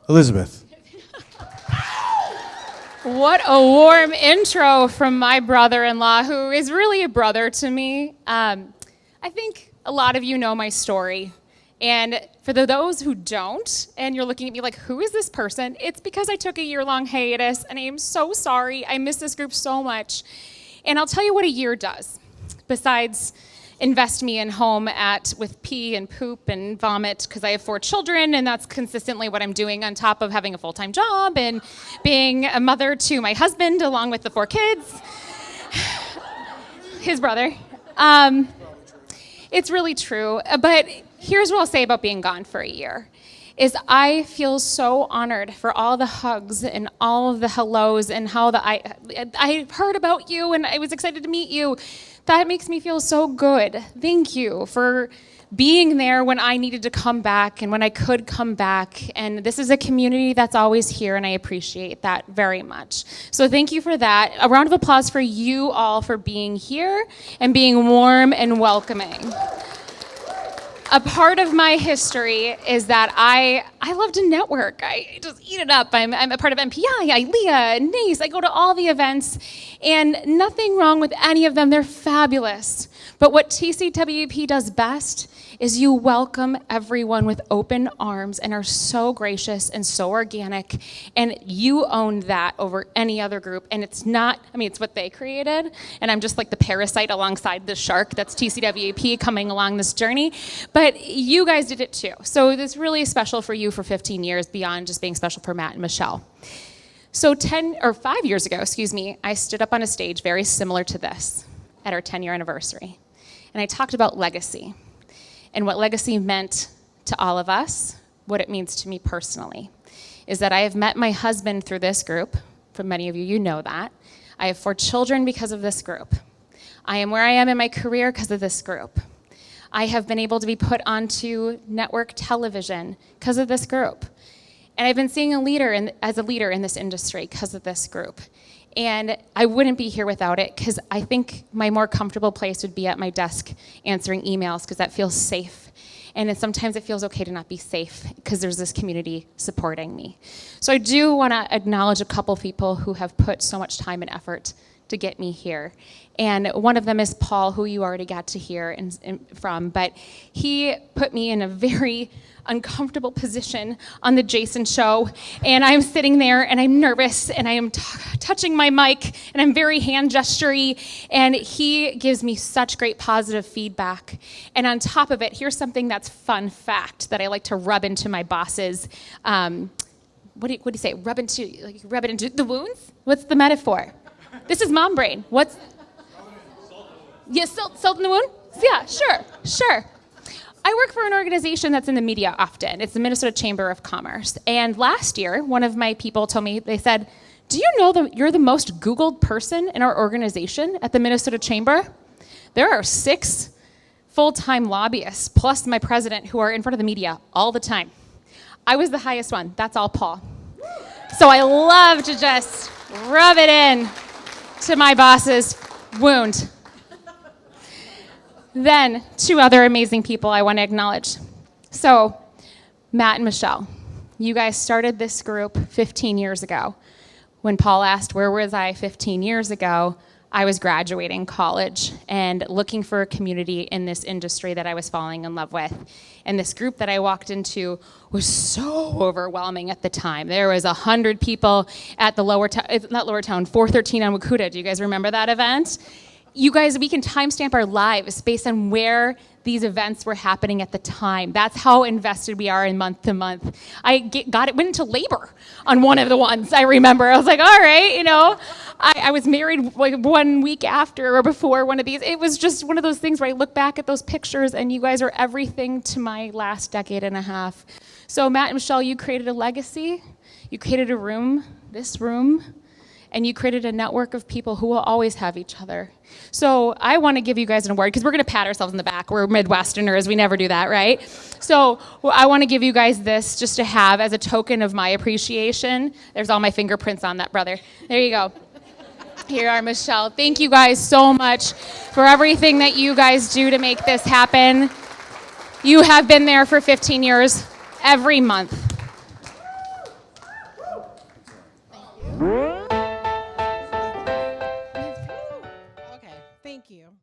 Elizabeth. What a warm intro from my brother-in-law, who is really a brother to me. I think a lot of you know my story. And for those who don't, and you're looking at me like, who is this person? It's because I took a year-long hiatus, and I am so sorry. I miss this group so much. And I'll tell you what a year does, besides invest me in home with pee and poop and vomit, because I have 4 children, and that's consistently what I'm doing on top of having a full-time job and being a mother to my husband along with the 4 kids, his brother. It's really true, but here's what I'll say about being gone for a year, is I feel so honored for all the hugs and all of the hellos and how I heard about you and I was excited to meet you. That makes me feel so good. Thank you for being there when I needed to come back and when I could come back. And this is a community that's always here, and I appreciate that very much. So thank you for that. A round of applause for you all for being here and being warm and welcoming. A part of my history is that I love to network. I just eat it up. I'm a part of MPI, ILEA, NACE. I go to all the events, and nothing wrong with any of them. They're fabulous. But what Tcwep does best is you welcome everyone with open arms and are so gracious and so organic, and you own that over any other group. And it's not, it's what they created, and I'm just like the parasite alongside the shark. That's Tcwep coming along this journey, but you guys did it too. So this really is special for you for 15 years beyond just being special for Matt and Michelle. So 5 years ago, I stood up on a stage very similar to this at our 10-year anniversary, and I talked about legacy. And what legacy meant to all of us, what it means to me personally, is that I have met my husband through this group. For many of you, you know that. I have 4 children because of this group. I am where I am in my career because of this group. I have been able to be put onto network television because of this group. And I've been seeing as a leader in this industry because of this group. And I wouldn't be here without it, because I think my more comfortable place would be at my desk answering emails, because that feels safe. And sometimes it feels okay to not be safe, because there's this community supporting me. So I do want to acknowledge a couple people who have put so much time and effort to get me here. And one of them is Paul, who you already got to hear from, but he put me in a very uncomfortable position on the Jason show, and I'm sitting there and I'm nervous and I am touching my mic and I'm very hand gestury, and he gives me such great positive feedback. And on top of it, here's something that's fun fact that I like to rub into my bosses. What do you say? Rub it into the wounds? What's the metaphor? This is mom brain. What's? Yeah, salt in the wound? Yeah, sure. I work for an organization that's in the media often. It's the Minnesota Chamber of Commerce. And last year, one of my people told me, they said, do you know that you're the most Googled person in our organization at the Minnesota Chamber? There are 6 full-time lobbyists, plus my president, who are in front of the media all the time. I was the highest one. That's all Paul. So I love to just rub it in to my boss's wound. Then, 2 other amazing people I want to acknowledge. So, Matt and Michelle, you guys started this group 15 years ago. When Paul asked, where was I 15 years ago, I was graduating college and looking for a community in this industry that I was falling in love with. And this group that I walked into was so overwhelming at the time. There was 100 people at the 413 on Wakuta. Do you guys remember that event? You guys, we can timestamp our lives based on where these events were happening at the time. That's how invested we are in month to month. Went into labor on one of the ones, I remember. I was like, all right, I was married like 1 week after or before one of these. It was just one of those things where I look back at those pictures and you guys are everything to my last decade and a half. So Matt and Michelle, you created a legacy. You created a room, this room, and you created a network of people who will always have each other. So I want to give you guys an award, because we're going to pat ourselves in the back. We're Midwesterners. We never do that, right? So I want to give you guys this just to have as a token of my appreciation. There's all my fingerprints on that, brother. There you go. Here are Michelle. Thank you guys so much for everything that you guys do to make this happen. You have been there for 15 years every month. Thank you.